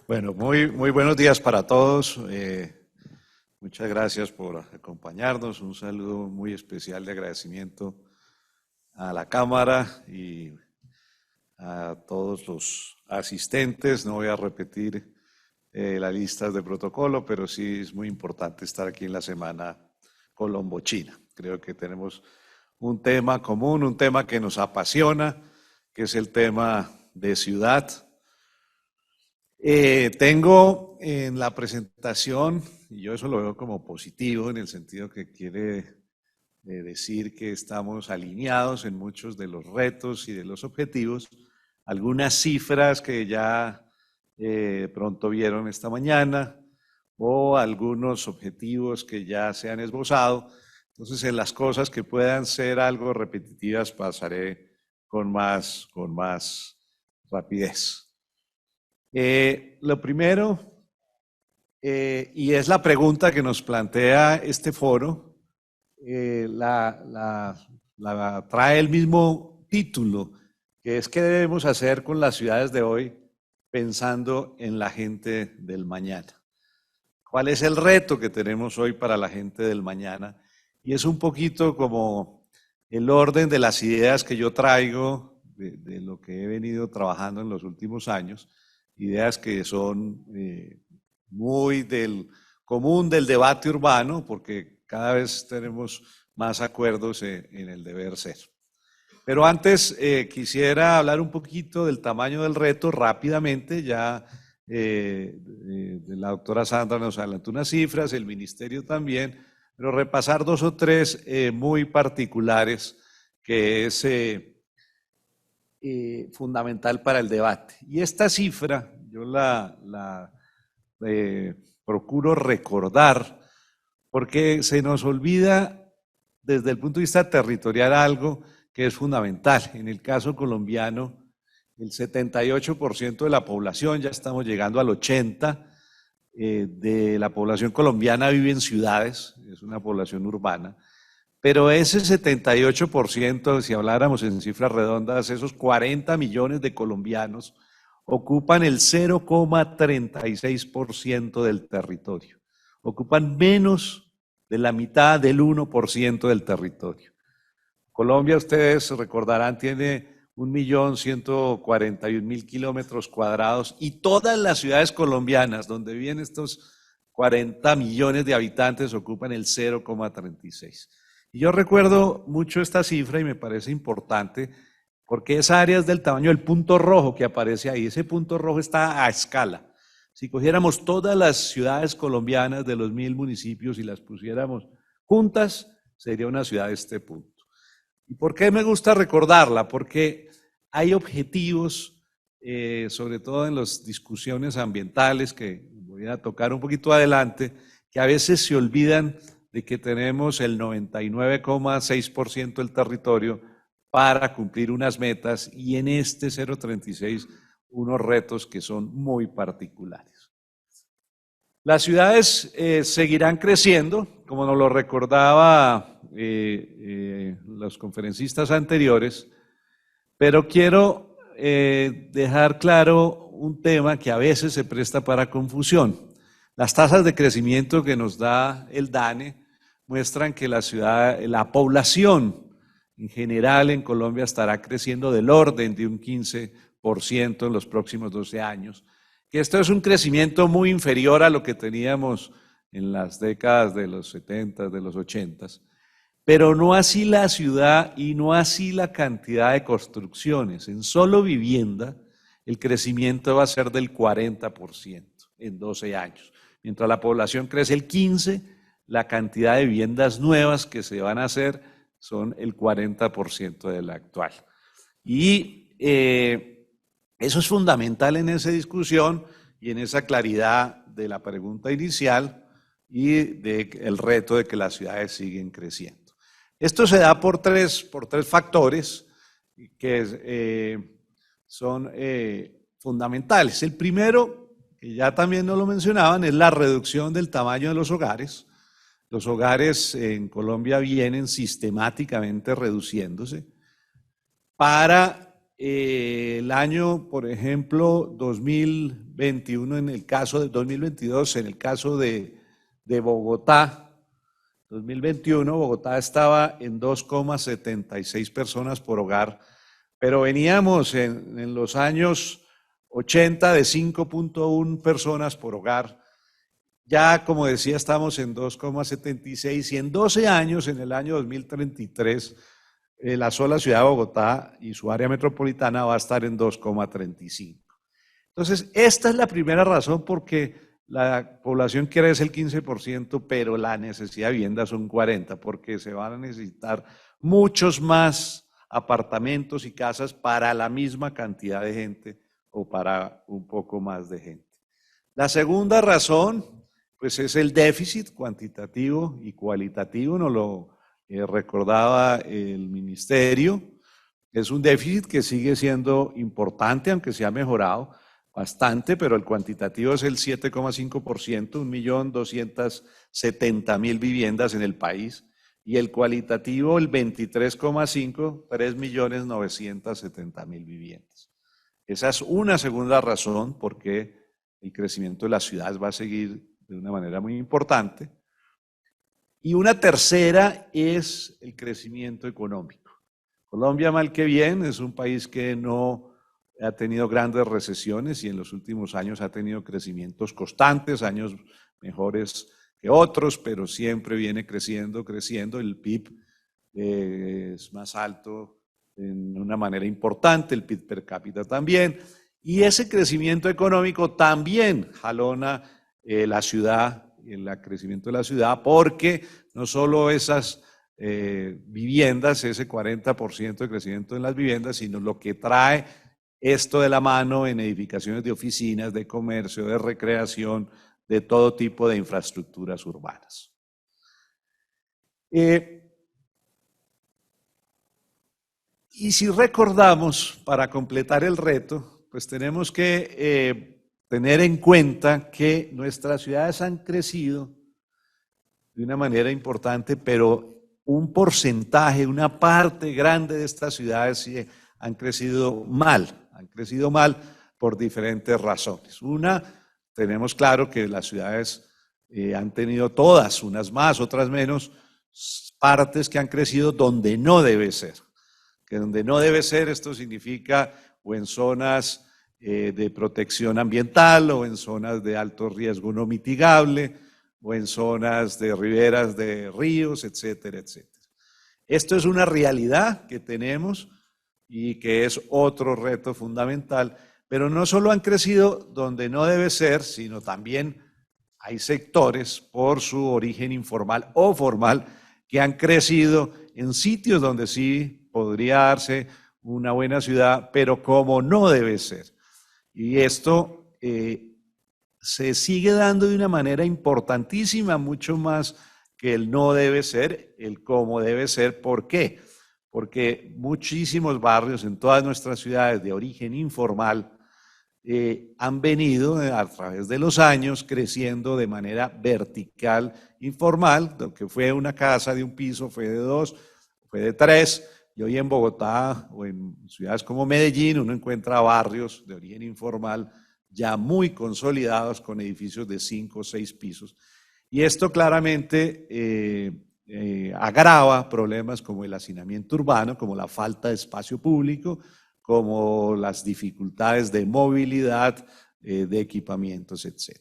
Bueno, muy buenos días para todos. Muchas gracias por acompañarnos. Un saludo muy especial de agradecimiento a la Cámara y a todos los asistentes. No voy a repetir las listas de protocolo, pero sí es muy importante estar aquí en la Semana Colombo-China. Creo que tenemos un tema común, un tema que nos apasiona, que es el tema de ciudad. Tengo en la presentación, y yo eso lo veo como positivo en el sentido que quiere decir que estamos alineados en muchos de los retos y de los objetivos, algunas cifras que ya pronto vieron esta mañana o algunos objetivos que ya se han esbozado. Entonces, en las cosas que puedan ser algo repetitivas pasaré con más rapidez. Lo primero, y es la pregunta que nos plantea este foro, la trae el mismo título, que es qué debemos hacer con las ciudades de hoy pensando en la gente del mañana. ¿Cuál es el reto que tenemos hoy para la gente del mañana? Y es un poquito como el orden de las ideas que yo traigo de lo que he venido trabajando en los últimos años, ideas que son muy del común del debate urbano, porque cada vez tenemos más acuerdos en el deber ser. Pero antes quisiera hablar un poquito del tamaño del reto rápidamente. Ya la doctora Sandra nos adelantó unas cifras, el ministerio también, pero repasar dos o tres muy particulares que es fundamental para el debate. Y esta cifra yo la procuro recordar porque se nos olvida desde el punto de vista territorial algo que es fundamental. En el caso colombiano, el 78% de la población, ya estamos llegando al 80%, de la población colombiana vive en ciudades, es una población urbana, pero ese 78%, si habláramos en cifras redondas, esos 40 millones de colombianos ocupan el 0,36% del territorio, ocupan menos de la mitad del 1% del territorio. Colombia, ustedes recordarán, tiene 1.141.000 kilómetros cuadrados y todas las ciudades colombianas donde viven estos 40 millones de habitantes ocupan el 0,36. Y yo recuerdo mucho esta cifra y me parece importante porque esa área es del tamaño del punto rojo que aparece ahí. Ese punto rojo está a escala. Si cogiéramos todas las ciudades colombianas de los 1.000 municipios y las pusiéramos juntas, sería una ciudad de este punto. ¿Y por qué me gusta recordarla? Porque hay objetivos, sobre todo en las discusiones ambientales, que voy a tocar un poquito adelante, que a veces se olvidan de que tenemos el 99,6% del territorio para cumplir unas metas y en este 0,36 unos retos que son muy particulares. Las ciudades seguirán creciendo, como nos lo recordaba los conferencistas anteriores, pero quiero dejar claro un tema que a veces se presta para confusión. Las tasas de crecimiento que nos da el DANE muestran que la población en general en Colombia estará creciendo del orden de un 15% en los próximos 12 años, que esto es un crecimiento muy inferior a lo que teníamos en las décadas de los 70, de los 80, pero no así la ciudad y no así la cantidad de construcciones. En solo vivienda, el crecimiento va a ser del 40% en 12 años. Mientras la población crece el 15%, la cantidad de viviendas nuevas que se van a hacer son el 40% de la actual. Y eso es fundamental en esa discusión y en esa claridad de la pregunta inicial y del reto de que las ciudades siguen creciendo. Esto se da por tres factores que son fundamentales. El primero, que ya también nos lo mencionaban, es la reducción del tamaño de los hogares. Los hogares en Colombia vienen sistemáticamente reduciéndose para el año, por ejemplo, 2021, en el caso de 2022, en el caso de Bogotá, 2021, Bogotá estaba en 2,76 personas por hogar, pero veníamos en los años 80 de 5,1 personas por hogar. Ya, como decía, estamos en 2,76 y en 12 años, en el año 2033, la sola ciudad de Bogotá y su área metropolitana va a estar en 2,35. Entonces, esta es la primera razón porque la población crece el 15%, pero la necesidad de vivienda son 40%, porque se van a necesitar muchos más apartamentos y casas para la misma cantidad de gente o para un poco más de gente. La segunda razón, pues es el déficit cuantitativo y cualitativo, nos lo recordaba el ministerio. Es un déficit que sigue siendo importante, aunque se ha mejorado bastante, pero el cuantitativo es el 7,5%, 1.270.000 viviendas en el país, y el cualitativo el 23,5%, 3.970.000 viviendas. Esa es una segunda razón por qué el crecimiento de las ciudades va a seguir de una manera muy importante. Y una tercera es el crecimiento económico. Colombia, mal que bien, es un país que no ha tenido grandes recesiones y en los últimos años ha tenido crecimientos constantes, años mejores que otros, pero siempre viene creciendo. El PIB es más alto en una manera importante, el PIB per cápita también, y ese crecimiento económico también jalona la ciudad, el crecimiento de la ciudad, porque no solo esas viviendas, ese 40% de crecimiento en las viviendas, sino lo que trae esto de la mano en edificaciones de oficinas, de comercio, de recreación, de todo tipo de infraestructuras urbanas. Y si recordamos, para completar el reto, pues tenemos que tener en cuenta que nuestras ciudades han crecido de una manera importante, pero un porcentaje, una parte grande de estas ciudades sí han crecido mal por diferentes razones. Una, tenemos claro que las ciudades han tenido todas, unas más, otras menos, partes que han crecido donde no debe ser. Que donde no debe ser, esto significa o en zonas de protección ambiental o en zonas de alto riesgo no mitigable o en zonas de riberas de ríos, etcétera, etcétera. Esto es una realidad que tenemos y que es otro reto fundamental, pero no solo han crecido donde no debe ser, sino también hay sectores por su origen informal o formal que han crecido en sitios donde sí podría darse una buena ciudad, pero como no debe ser. Y esto se sigue dando de una manera importantísima, mucho más que el no debe ser, el cómo debe ser. ¿Por qué? Porque muchísimos barrios en todas nuestras ciudades de origen informal han venido a través de los años creciendo de manera vertical, informal, lo que fue una casa de un piso, fue de 2, fue de 3, y hoy en Bogotá o en ciudades como Medellín uno encuentra barrios de origen informal ya muy consolidados con edificios de 5 o 6 pisos. Y esto claramente agrava problemas como el hacinamiento urbano, como la falta de espacio público, como las dificultades de movilidad, de equipamientos, etc.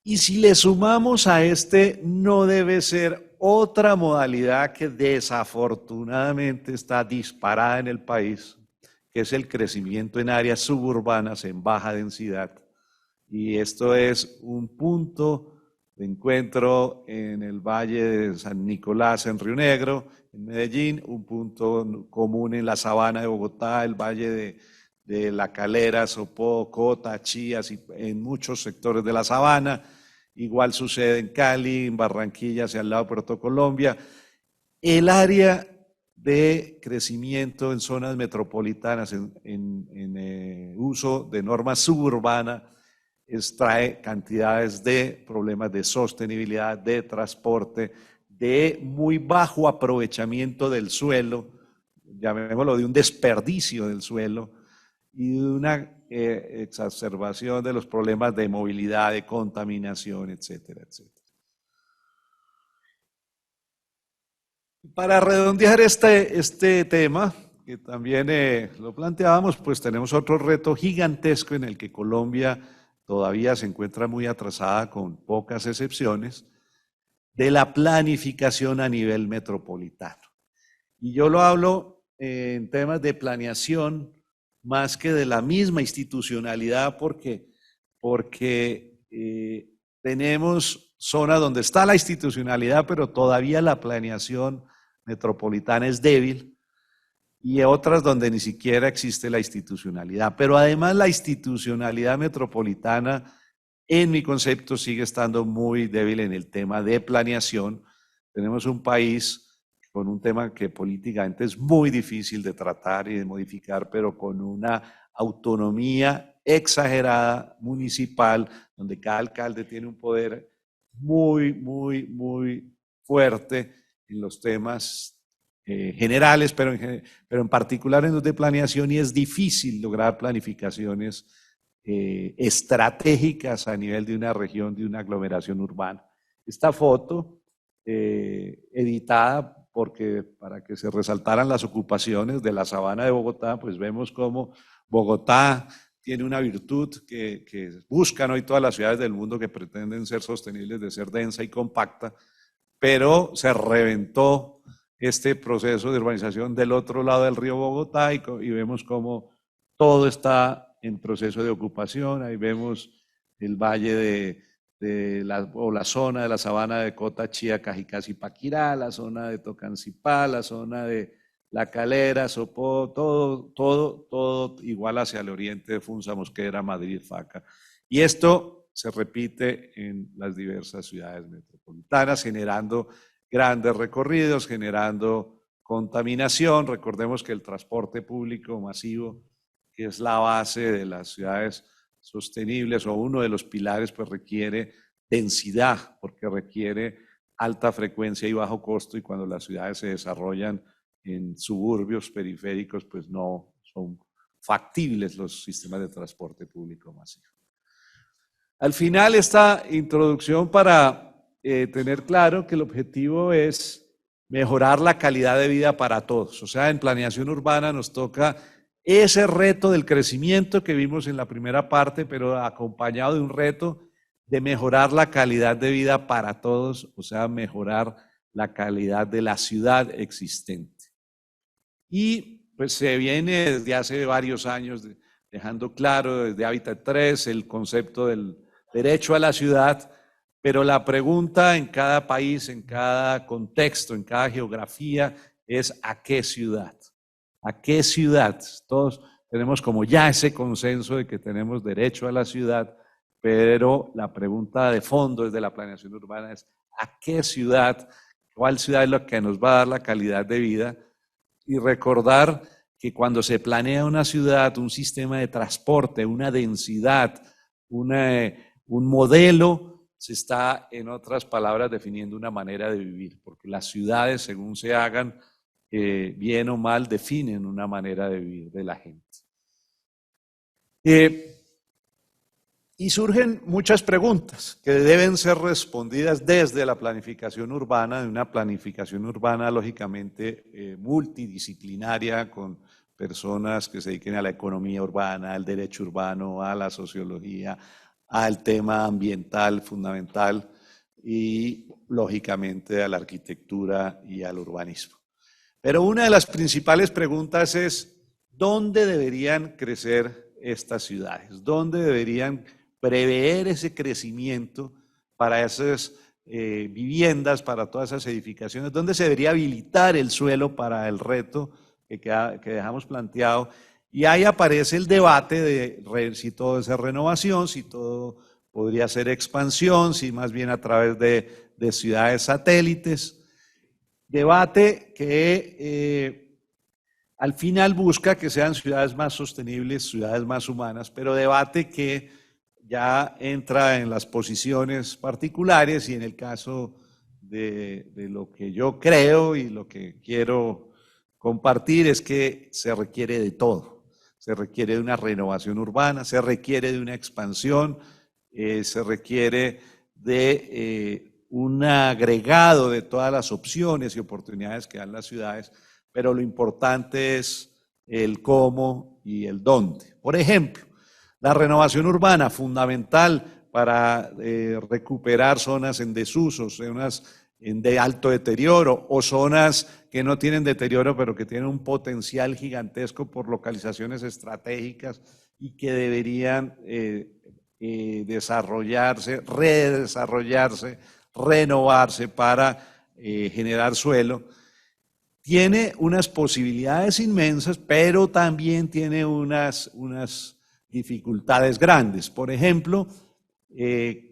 Y si le sumamos a este, no debe ser otra modalidad que desafortunadamente está disparada en el país, que es el crecimiento en áreas suburbanas en baja densidad. Y esto es un punto de encuentro en el Valle de San Nicolás, en Río Negro, en Medellín, un punto común en la Sabana de Bogotá, el Valle de La Calera, Sopó, Cota, Chías y en muchos sectores de la Sabana. Igual sucede en Cali, en Barranquilla, hacia el lado de Puerto Colombia. El área de crecimiento en zonas metropolitanas, en uso de norma suburbana, trae cantidades de problemas de sostenibilidad, de transporte, de muy bajo aprovechamiento del suelo, llamémoslo, de un desperdicio del suelo y de una exacerbación de los problemas de movilidad, de contaminación, etcétera, etcétera. Para redondear este tema, que también lo planteábamos, pues tenemos otro reto gigantesco en el que Colombia todavía se encuentra muy atrasada, con pocas excepciones, de la planificación a nivel metropolitano. Y yo lo hablo en temas de planeación más que de la misma institucionalidad, porque tenemos zonas donde está la institucionalidad, pero todavía la planeación metropolitana es débil, y otras donde ni siquiera existe la institucionalidad. Pero además la institucionalidad metropolitana, en mi concepto, sigue estando muy débil en el tema de planeación. Tenemos un país con un tema que políticamente es muy difícil de tratar y de modificar, pero con una autonomía exagerada municipal, donde cada alcalde tiene un poder muy fuerte en los temas generales, pero en particular en los de planeación, y es difícil lograr planificaciones estratégicas a nivel de una región, de una aglomeración urbana. Esta foto, editada para que se resaltaran las ocupaciones de la sabana de Bogotá, pues vemos cómo Bogotá tiene una virtud que buscan hoy todas las ciudades del mundo que pretenden ser sostenibles, de ser densa y compacta, pero se reventó este proceso de urbanización del otro lado del río Bogotá, y vemos cómo todo está en proceso de ocupación. Ahí vemos el valle o la zona de la sabana de Cota, Chía, Cajicá, Zipaquirá, la zona de Tocancipá, la zona de La Calera, Sopó, todo igual hacia el oriente de Funza, Mosquera, Madrid, Faca. Y esto se repite en las diversas ciudades metropolitanas, generando grandes recorridos, generando contaminación. Recordemos que el transporte público masivo, que es la base de las ciudades sostenibles, o uno de los pilares, pues requiere densidad, porque requiere alta frecuencia y bajo costo, y cuando las ciudades se desarrollan en suburbios periféricos, pues no son factibles los sistemas de transporte público masivo. Al final, esta introducción para tener claro que el objetivo es mejorar la calidad de vida para todos. O sea, en planeación urbana nos toca ese reto del crecimiento que vimos en la primera parte, pero acompañado de un reto de mejorar la calidad de vida para todos, o sea, mejorar la calidad de la ciudad existente. Y pues se viene desde hace varios años dejando claro desde Hábitat 3 el concepto del derecho a la ciudad, pero la pregunta en cada país, en cada contexto, en cada geografía es ¿a qué ciudad? ¿A qué ciudad? Todos tenemos como ya ese consenso de que tenemos derecho a la ciudad, pero la pregunta de fondo desde la planeación urbana es ¿a qué ciudad? ¿Cuál ciudad es la que nos va a dar la calidad de vida? Y recordar que cuando se planea una ciudad, un sistema de transporte, una densidad, un modelo, se está, en otras palabras, definiendo una manera de vivir, porque las ciudades, según se hagan, bien o mal, definen una manera de vivir de la gente. Y surgen muchas preguntas que deben ser respondidas desde la planificación urbana, de una planificación urbana lógicamente multidisciplinaria, con personas que se dediquen a la economía urbana, al derecho urbano, a la sociología, al tema ambiental fundamental y lógicamente a la arquitectura y al urbanismo. Pero una de las principales preguntas es, ¿dónde deberían crecer estas ciudades? ¿Dónde deberían prever ese crecimiento para esas viviendas, para todas esas edificaciones? ¿Dónde se debería habilitar el suelo para el reto que dejamos planteado? Y ahí aparece el debate de si todo es renovación, si todo podría ser expansión, si más bien a través de ciudades satélites. Debate que al final busca que sean ciudades más sostenibles, ciudades más humanas, pero debate que ya entra en las posiciones particulares, y en el caso de lo que yo creo y lo que quiero compartir es que se requiere de todo. Se requiere de una renovación urbana, se requiere de una expansión, se requiere de un agregado de todas las opciones y oportunidades que dan las ciudades, pero lo importante es el cómo y el dónde. Por ejemplo, la renovación urbana, fundamental para recuperar zonas en desuso, zonas de alto deterioro o zonas que no tienen deterioro pero que tienen un potencial gigantesco por localizaciones estratégicas y que deberían desarrollarse, redesarrollarse, renovarse para generar suelo. Tiene unas posibilidades inmensas, pero también tiene unas dificultades grandes. Por ejemplo,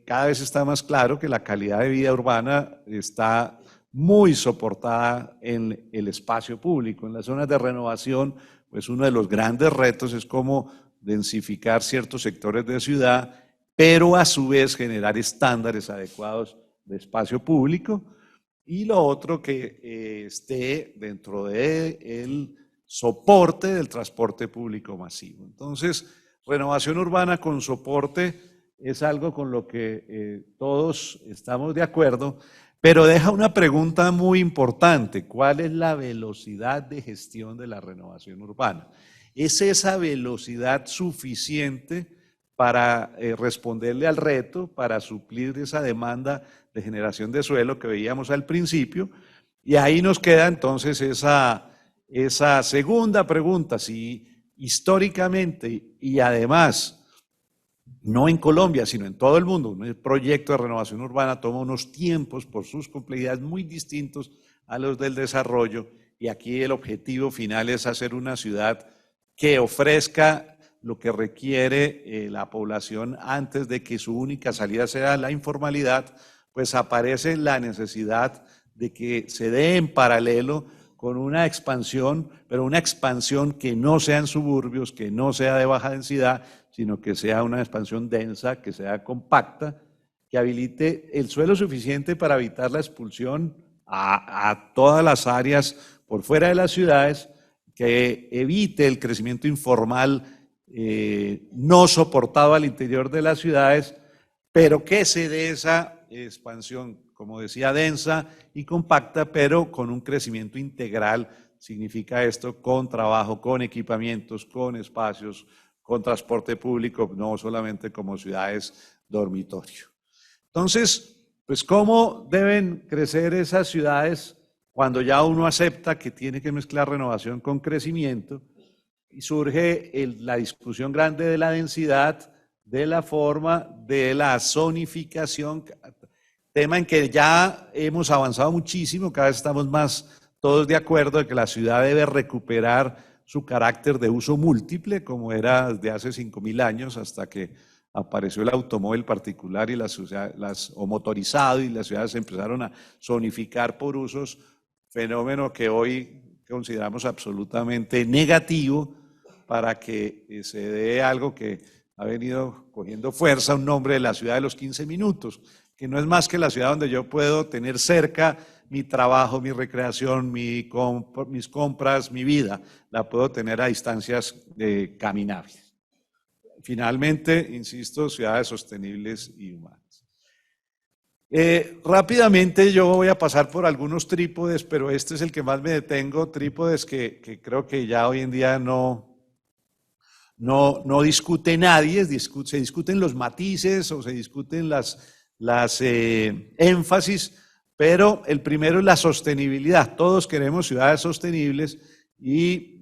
cada vez está más claro que la calidad de vida urbana está muy soportada en el espacio público. En las zonas de renovación, pues uno de los grandes retos es cómo densificar ciertos sectores de ciudad, pero a su vez generar estándares adecuados de espacio público. Y lo otro que esté dentro del soporte del transporte público masivo. Entonces, renovación urbana con soporte es algo con lo que todos estamos de acuerdo, pero deja una pregunta muy importante: ¿cuál es la velocidad de gestión de la renovación urbana? ¿Es esa velocidad suficiente para responderle al reto, para suplir esa demanda de generación de suelo que veíamos al principio? Y ahí nos queda entonces esa segunda pregunta: si históricamente y además no en Colombia, sino en todo el mundo, un proyecto de renovación urbana toma unos tiempos por sus complejidades muy distintos a los del desarrollo, y aquí el objetivo final es hacer una ciudad que ofrezca lo que requiere la población antes de que su única salida sea la informalidad. Pues aparece la necesidad de que se dé en paralelo con una expansión, pero una expansión que no sea en suburbios, que no sea de baja densidad, sino que sea una expansión densa, que sea compacta, que habilite el suelo suficiente para evitar la expulsión a todas las áreas por fuera de las ciudades, que evite el crecimiento informal no soportado al interior de las ciudades, pero que se dé esa expansión, como decía, densa y compacta, pero con un crecimiento integral. Significa esto con trabajo, con equipamientos, con espacios, con transporte público, no solamente como ciudades dormitorio. Entonces, pues ¿cómo deben crecer esas ciudades cuando ya uno acepta que tiene que mezclar renovación con crecimiento? Y surge la discusión grande de la densidad, de la forma, de la zonificación, tema en que ya hemos avanzado muchísimo, cada vez estamos más todos de acuerdo de que la ciudad debe recuperar su carácter de uso múltiple, como era desde hace 5.000 años, hasta que apareció el automóvil particular y o motorizado, y las ciudades empezaron a zonificar por usos, fenómeno que hoy consideramos absolutamente negativo para que se dé algo que ha venido cogiendo fuerza, un nombre de la ciudad de los 15 minutos, que no es más que la ciudad donde yo puedo tener cerca mi trabajo, mi recreación, mis compras, mi vida, la puedo tener a distancias caminables. Finalmente, insisto, ciudades sostenibles y humanas. Rápidamente yo voy a pasar por algunos trípodes, pero este es el que más me detengo, trípodes que creo que ya hoy en día no discute nadie, se discuten los matices o se discuten las énfasis, pero el primero es la sostenibilidad. Todos queremos ciudades sostenibles y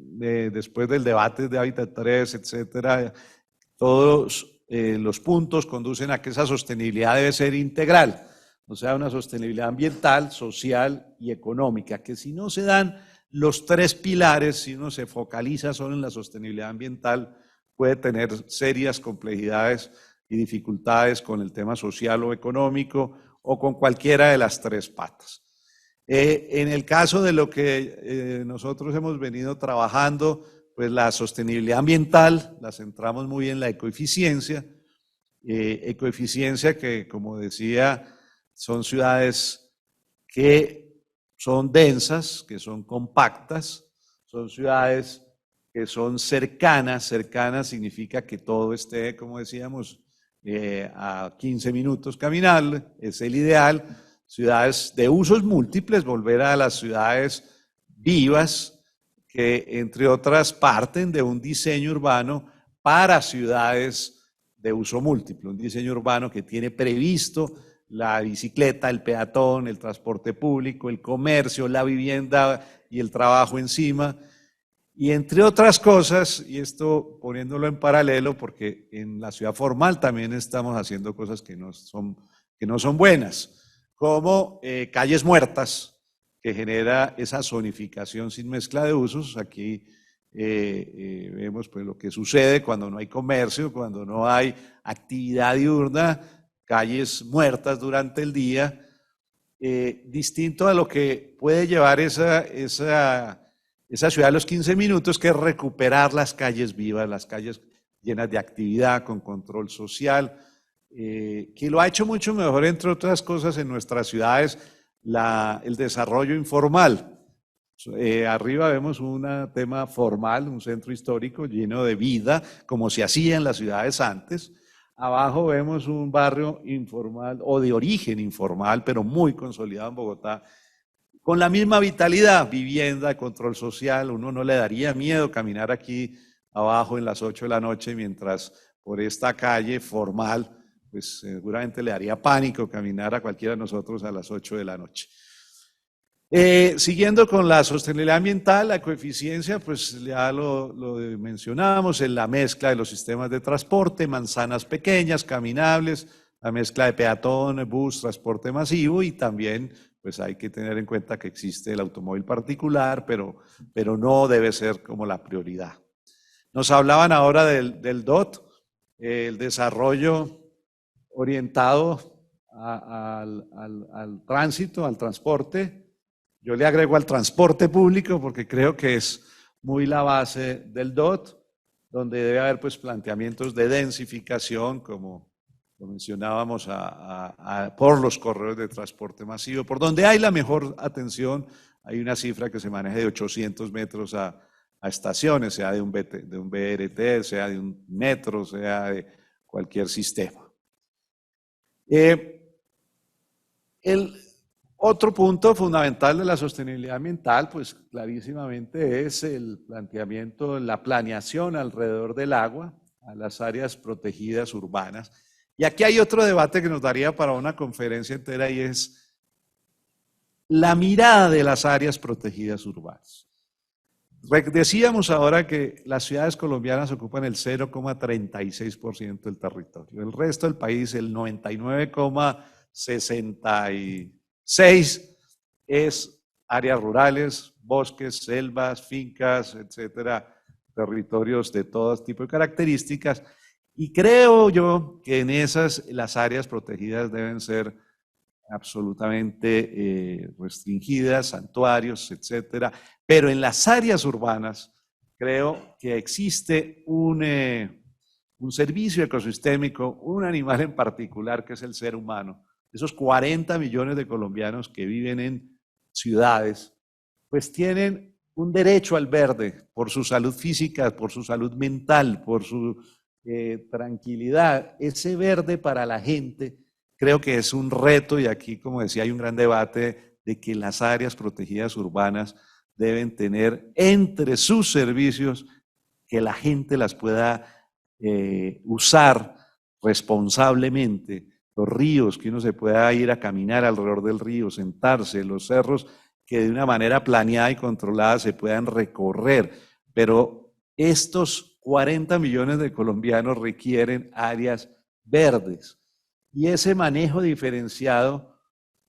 después del debate de Hábitat 3, etcétera, todos los puntos conducen a que esa sostenibilidad debe ser integral, o sea, una sostenibilidad ambiental, social y económica, que si no se dan los tres pilares, si uno se focaliza solo en la sostenibilidad ambiental, puede tener serias complejidades y dificultades con el tema social o económico o con cualquiera de las tres patas. En el caso de lo que nosotros hemos venido trabajando, pues la sostenibilidad ambiental la centramos muy en la ecoeficiencia, ecoeficiencia que, como decía, son ciudades que son densas, que son compactas, son ciudades que son cercanas. Cercanas significa que todo esté, como decíamos, a 15 minutos caminable, es el ideal. Ciudades de usos múltiples, volver a las ciudades vivas, que entre otras parten de un diseño urbano para ciudades de uso múltiple, un diseño urbano que tiene previsto la bicicleta, el peatón, el transporte público, el comercio, la vivienda y el trabajo encima. Y entre otras cosas, y esto poniéndolo en paralelo, porque en la ciudad formal también estamos haciendo cosas que no son buenas, como calles muertas, que genera esa zonificación sin mezcla de usos. Aquí vemos pues lo que sucede cuando no hay comercio, cuando no hay actividad diurna, calles muertas durante el día, distinto a lo que puede llevar esa ciudad a los 15 minutos, que es recuperar las calles vivas, las calles llenas de actividad, con control social, que lo ha hecho mucho mejor, entre otras cosas, en nuestras ciudades, el desarrollo informal. Arriba vemos un tema formal, un centro histórico lleno de vida, como se hacía en las ciudades antes. Abajo vemos un barrio informal o de origen informal, pero muy consolidado en Bogotá, con la misma vitalidad, vivienda, control social. Uno no le daría miedo caminar aquí abajo en las 8 de la noche, mientras por esta calle formal, pues seguramente le daría pánico caminar a cualquiera de nosotros a las 8 de la noche. Siguiendo con la sostenibilidad ambiental, la coeficiencia, pues ya lo mencionamos, en la mezcla de los sistemas de transporte, manzanas pequeñas, caminables, la mezcla de peatón, bus, transporte masivo, y también pues hay que tener en cuenta que existe el automóvil particular, pero no debe ser como la prioridad. Nos hablaban ahora del DOT, el desarrollo orientado al tránsito, al transporte. Yo le agrego al transporte público porque creo que es muy la base del DOT, donde debe haber pues planteamientos de densificación, como lo mencionábamos, por los corredores de transporte masivo, por donde hay la mejor atención. Hay una cifra que se maneja de 800 metros a estaciones, sea de un BRT, sea de un metro, sea de cualquier sistema. El otro punto fundamental de la sostenibilidad ambiental, pues clarísimamente, es el planteamiento, la planeación alrededor del agua, a las áreas protegidas urbanas. Y aquí hay otro debate que nos daría para una conferencia entera, y es la mirada de las áreas protegidas urbanas. Decíamos ahora que las ciudades colombianas ocupan el 0,36% del territorio. El resto del país, el 99,66%, es áreas rurales, bosques, selvas, fincas, etcétera, territorios de todo tipo de características. Y creo yo que en esas las áreas protegidas deben ser absolutamente restringidas, santuarios, etcétera. Pero en las áreas urbanas creo que existe un servicio ecosistémico, un animal en particular, que es el ser humano. Esos 40 millones de colombianos que viven en ciudades, pues tienen un derecho al verde por su salud física, por su salud mental, por su tranquilidad. Ese verde para la gente creo que es un reto, y aquí, como decía, hay un gran debate de que las áreas protegidas urbanas deben tener entre sus servicios que la gente las pueda usar responsablemente. Los ríos, que uno se pueda ir a caminar alrededor del río, sentarse, los cerros, que de una manera planeada y controlada se puedan recorrer. Pero estos 40 millones de colombianos requieren áreas verdes. Y ese manejo diferenciado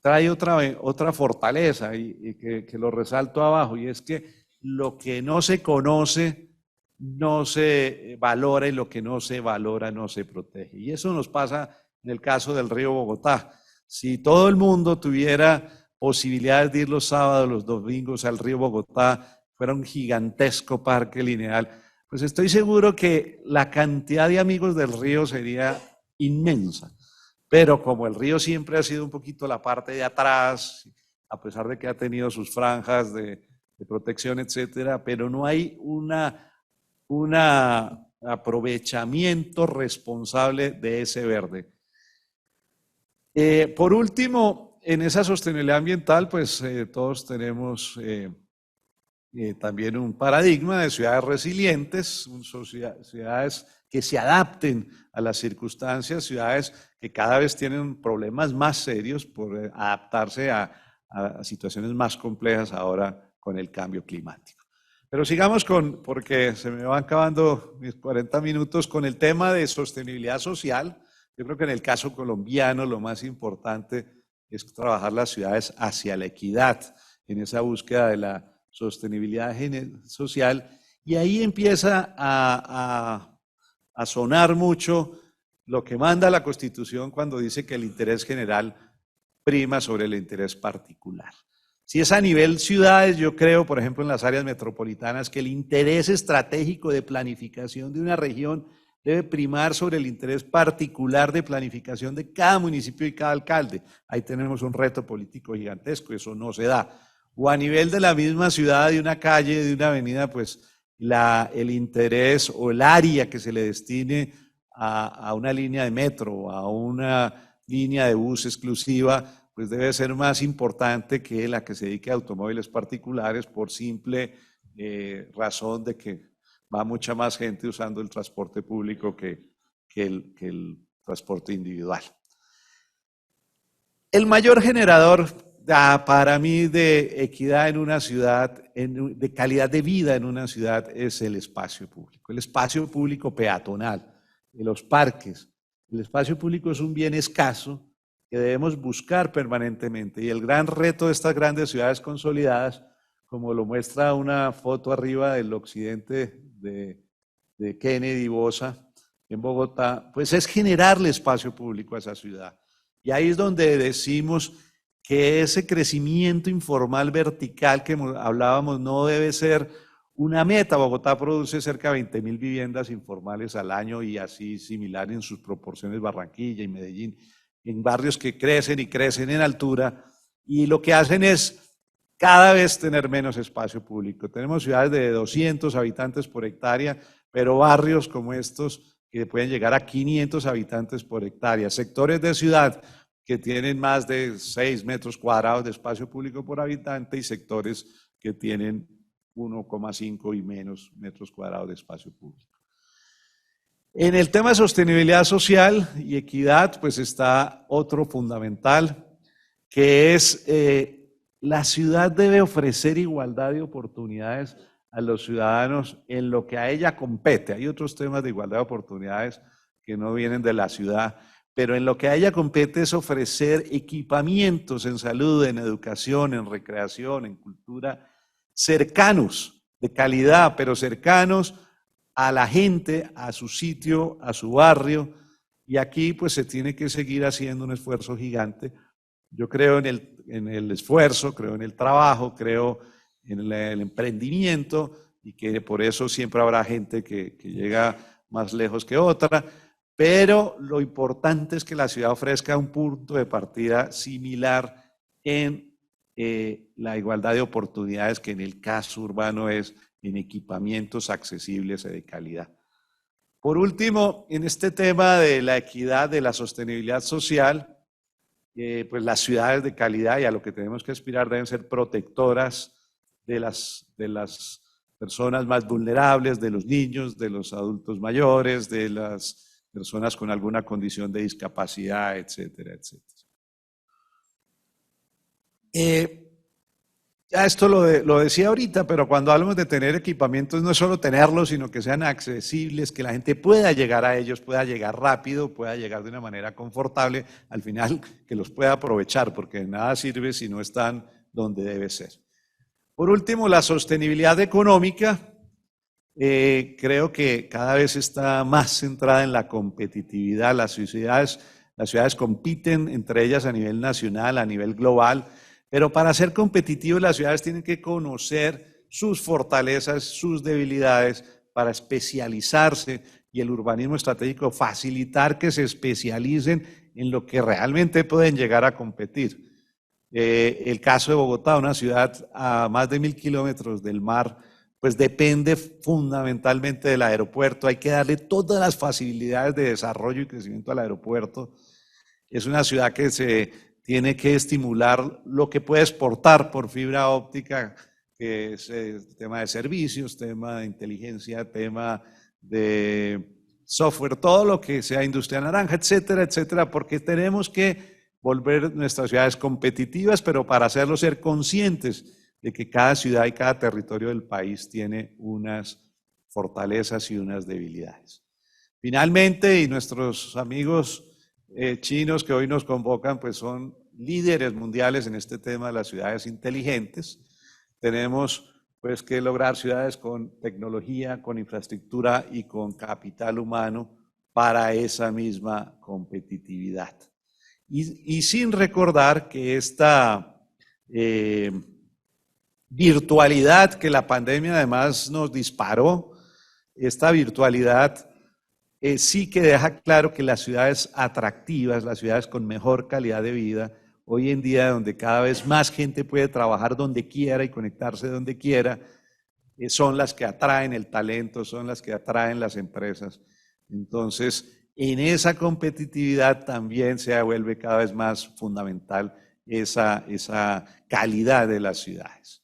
trae otra fortaleza, y que lo resalto abajo, y es que lo que no se conoce no se valora, y lo que no se valora no se protege. Y eso nos pasa en el caso del río Bogotá. Si todo el mundo tuviera posibilidades de ir los sábados, los domingos al río Bogotá, fuera un gigantesco parque lineal, pues estoy seguro que la cantidad de amigos del río sería inmensa. Pero como el río siempre ha sido un poquito la parte de atrás, a pesar de que ha tenido sus franjas de de protección, etcétera, pero no hay un aprovechamiento responsable de ese verde. Por último, en esa sostenibilidad ambiental, pues todos tenemos también un paradigma de ciudades resilientes, ciudades que se adapten a las circunstancias, ciudades que cada vez tienen problemas más serios por adaptarse a situaciones más complejas ahora con el cambio climático. Pero sigamos porque se me van acabando mis 40 minutos, con el tema de sostenibilidad social. Yo creo que en el caso colombiano lo más importante es trabajar las ciudades hacia la equidad, en esa búsqueda de la sostenibilidad social, y ahí empieza a sonar mucho lo que manda la Constitución cuando dice que el interés general prima sobre el interés particular. Si es a nivel ciudades, yo creo, por ejemplo, en las áreas metropolitanas, que el interés estratégico de planificación de una región debe primar sobre el interés particular de planificación de cada municipio y cada alcalde. Ahí tenemos un reto político gigantesco, eso no se da. O a nivel de la misma ciudad, de una calle, de una avenida, pues el interés o el área que se le destine a una línea de metro, a una línea de bus exclusiva, pues debe ser más importante que la que se dedique a automóviles particulares, por simple razón de que va mucha más gente usando el transporte público que el transporte individual. El mayor generador para mí de equidad en una ciudad, de calidad de vida en una ciudad, es el espacio público peatonal, los parques. El espacio público es un bien escaso que debemos buscar permanentemente, y el gran reto de estas grandes ciudades consolidadas, como lo muestra una foto arriba del occidente de Kennedy Bosa, en Bogotá, pues es generarle espacio público a esa ciudad. Y ahí es donde decimos que ese crecimiento informal vertical que hablábamos no debe ser una meta. Bogotá produce cerca de 20.000 viviendas informales al año, y así similar en sus proporciones Barranquilla y Medellín, en barrios que crecen y crecen en altura, y lo que hacen es cada vez tener menos espacio público. Tenemos ciudades de 200 habitantes por hectárea, pero barrios como estos que pueden llegar a 500 habitantes por hectárea, sectores de ciudad que tienen más de 6 metros cuadrados de espacio público por habitante, y sectores que tienen 1,5 y menos metros cuadrados de espacio público. En el tema de sostenibilidad social y equidad, pues está otro fundamental, que es la ciudad debe ofrecer igualdad de oportunidades a los ciudadanos en lo que a ella compete. Hay otros temas de igualdad de oportunidades que no vienen de la ciudad, pero en lo que a ella compete es ofrecer equipamientos en salud, en educación, en recreación, en cultura, cercanos, de calidad, pero cercanos a la gente, a su sitio, a su barrio, y aquí pues se tiene que seguir haciendo un esfuerzo gigante. Yo creo en el esfuerzo, creo en el trabajo, creo en el emprendimiento, y que por eso siempre habrá gente que llega más lejos que otra, pero lo importante es que la ciudad ofrezca un punto de partida similar en la igualdad de oportunidades, que en el caso urbano es en equipamientos accesibles y de calidad. Por último, en este tema de la equidad, de la sostenibilidad social, pues las ciudades de calidad, y a lo que tenemos que aspirar, deben ser protectoras de las personas más vulnerables, de los niños, de los adultos mayores, de las personas con alguna condición de discapacidad, etcétera, etcétera. Ya esto lo decía ahorita, pero cuando hablamos de tener equipamientos, no es solo tenerlos, sino que sean accesibles, que la gente pueda llegar a ellos, pueda llegar rápido, pueda llegar de una manera confortable, al final que los pueda aprovechar, porque de nada sirve si no están donde debe ser. Por último, la sostenibilidad económica, creo que cada vez está más centrada en la competitividad. Las ciudades compiten entre ellas a nivel nacional, a nivel global, pero para ser competitivos las ciudades tienen que conocer sus fortalezas, sus debilidades, para especializarse, y el urbanismo estratégico facilitar que se especialicen en lo que realmente pueden llegar a competir. El caso de Bogotá, una ciudad a más de 1000 kilómetros del mar, pues depende fundamentalmente del aeropuerto. Hay que darle todas las facilidades de desarrollo y crecimiento al aeropuerto. Es una ciudad que se tiene que estimular lo que puede exportar por fibra óptica, que es el tema de servicios, tema de inteligencia, tema de software, todo lo que sea industria naranja, etcétera, etcétera, porque tenemos que volver nuestras ciudades competitivas, pero para hacerlo ser conscientes de que cada ciudad y cada territorio del país tiene unas fortalezas y unas debilidades. Finalmente, y nuestros amigos chinos que hoy nos convocan, pues son líderes mundiales en este tema de las ciudades inteligentes. Tenemos pues que lograr ciudades con tecnología, con infraestructura y con capital humano para esa misma competitividad. Y sin recordar que esta virtualidad que la pandemia además nos disparó, esta virtualidad sí que deja claro que las ciudades atractivas, las ciudades con mejor calidad de vida, hoy en día donde cada vez más gente puede trabajar donde quiera y conectarse donde quiera, son las que atraen el talento, son las que atraen las empresas. Entonces, en esa competitividad también se vuelve cada vez más fundamental esa calidad de las ciudades.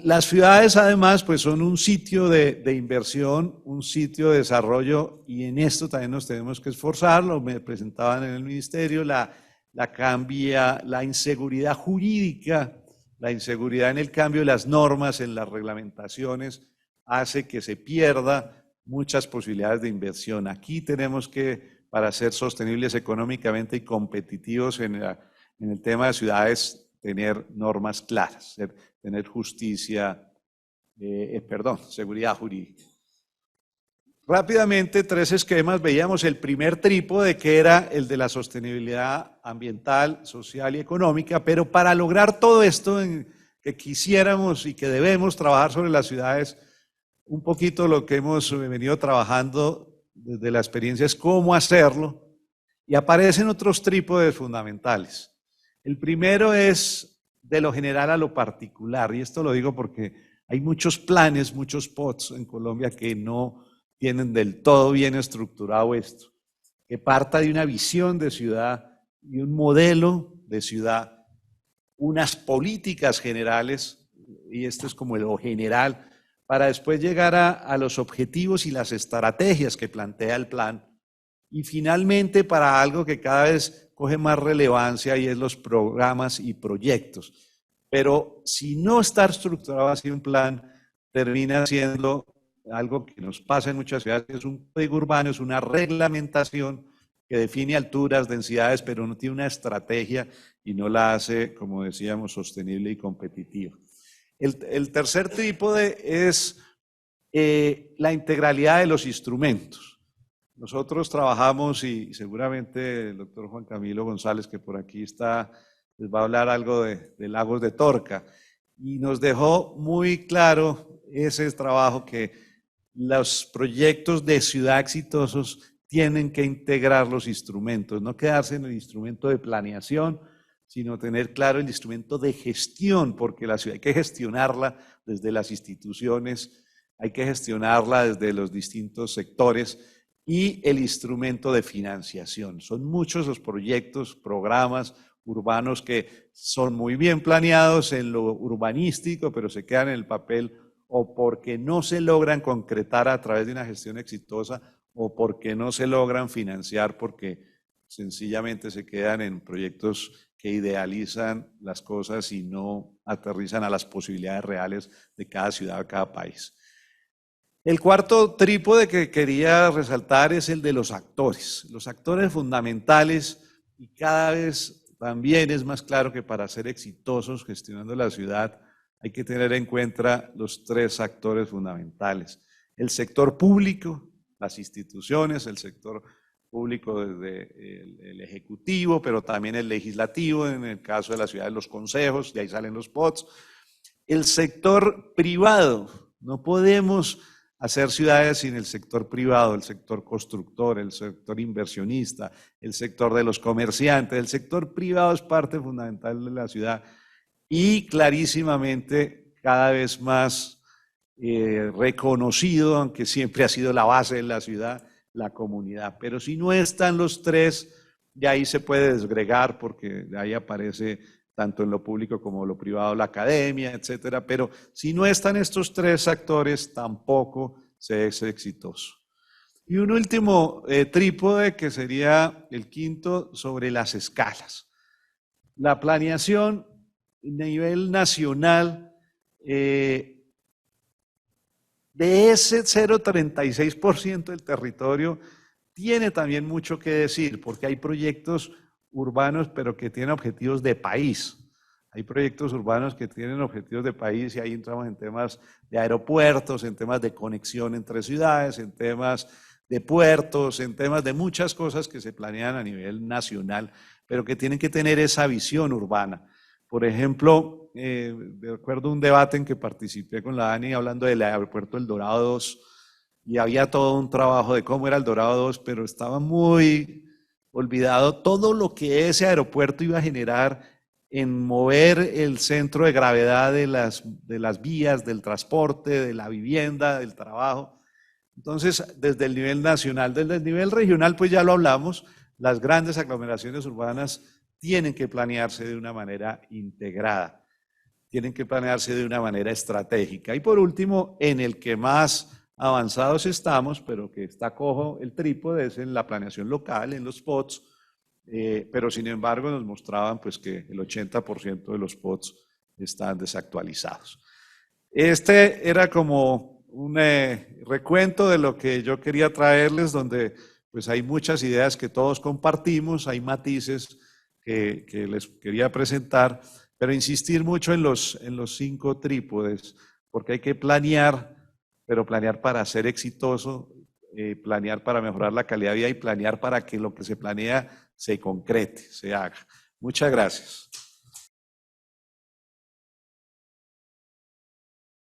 Las ciudades además pues son un sitio de inversión, un sitio de desarrollo y en esto también nos tenemos que esforzar, lo me presentaban en el ministerio, la inseguridad jurídica, la inseguridad en el cambio de las normas, en las reglamentaciones, hace que se pierda muchas posibilidades de inversión. Aquí tenemos que, para ser sostenibles económicamente y competitivos en el tema de ciudades, tener normas claras, tener justicia, seguridad jurídica. Rápidamente, tres esquemas. Veíamos el primer trípode, que era el de la sostenibilidad ambiental, social y económica, pero para lograr todo esto que quisiéramos y que debemos trabajar sobre las ciudades, un poquito lo que hemos venido trabajando desde la experiencia es cómo hacerlo, y aparecen otros trípodes fundamentales. El primero es de lo general a lo particular, y esto lo digo porque hay muchos planes, muchos POTS en Colombia que no tienen del todo bien estructurado esto, que parta de una visión de ciudad y un modelo de ciudad, unas políticas generales, y esto es como lo general, para después llegar a los objetivos y las estrategias que plantea el plan, y finalmente para algo que cada vez coge más relevancia y es los programas y proyectos. Pero si no está estructurado así un plan, termina siendo algo que nos pasa en muchas ciudades, es un código urbano, es una reglamentación que define alturas, densidades, pero no tiene una estrategia y no la hace, como decíamos, sostenible y competitiva. El tercer trípode es la integralidad de los instrumentos. Nosotros trabajamos, y seguramente el doctor Juan Camilo González, que por aquí está, les va a hablar algo de Lagos de Torca, y nos dejó muy claro ese trabajo que los proyectos de ciudad exitosos tienen que integrar los instrumentos, no quedarse en el instrumento de planeación, sino tener claro el instrumento de gestión, porque la ciudad hay que gestionarla desde las instituciones, hay que gestionarla desde los distintos sectores, y el instrumento de financiación. Son muchos los proyectos, programas urbanos que son muy bien planeados en lo urbanístico, pero se quedan en el papel o porque no se logran concretar a través de una gestión exitosa o porque no se logran financiar porque sencillamente se quedan en proyectos que idealizan las cosas y no aterrizan a las posibilidades reales de cada ciudad o cada país. El cuarto trípode que quería resaltar es el de los actores fundamentales, y cada vez también es más claro que para ser exitosos gestionando la ciudad hay que tener en cuenta los tres actores fundamentales. El sector público, las instituciones, el sector público desde el ejecutivo, pero también el legislativo, en el caso de la ciudad, los consejos, de ahí salen los POTS. El sector privado, no podemos hacer ciudades sin el sector privado, el sector constructor, el sector inversionista, el sector de los comerciantes. El sector privado es parte fundamental de la ciudad y clarísimamente cada vez más reconocido, aunque siempre ha sido la base de la ciudad, la comunidad. Pero si no están los tres, de ahí se puede desgregar porque de ahí aparece tanto en lo público como en lo privado la academia, etcétera. Pero si no están estos tres actores, tampoco se es exitoso. Y un último trípode que sería el quinto sobre las escalas. La planeación a nivel nacional de ese 0,36% del territorio tiene también mucho que decir, porque hay proyectos urbanos, pero que tienen objetivos de país. Hay proyectos urbanos que tienen objetivos de país y ahí entramos en temas de aeropuertos, en temas de conexión entre ciudades, en temas de puertos, en temas de muchas cosas que se planean a nivel nacional, pero que tienen que tener esa visión urbana. Por ejemplo, recuerdo un debate en que participé con la Dani hablando del aeropuerto El Dorado 2 y había todo un trabajo de cómo era El Dorado 2, pero estaba muy olvidado todo lo que ese aeropuerto iba a generar en mover el centro de gravedad de las vías, del transporte, de la vivienda, del trabajo. Entonces, desde el nivel nacional, desde el nivel regional, pues ya lo hablamos, las grandes aglomeraciones urbanas tienen que planearse de una manera integrada, tienen que planearse de una manera estratégica. Y por último, en el que más avanzados estamos, pero que está cojo el trípode, es en la planeación local, en los POTS, pero sin embargo nos mostraban pues que el 80% de los POTS están desactualizados. Este era como un recuento de lo que yo quería traerles, donde pues hay muchas ideas que todos compartimos, hay matices que les quería presentar, pero insistir mucho en los 5 trípodes, porque hay que planear, pero planear para ser exitoso, planear para mejorar la calidad de vida y planear para que lo que se planea se concrete, se haga. Muchas gracias.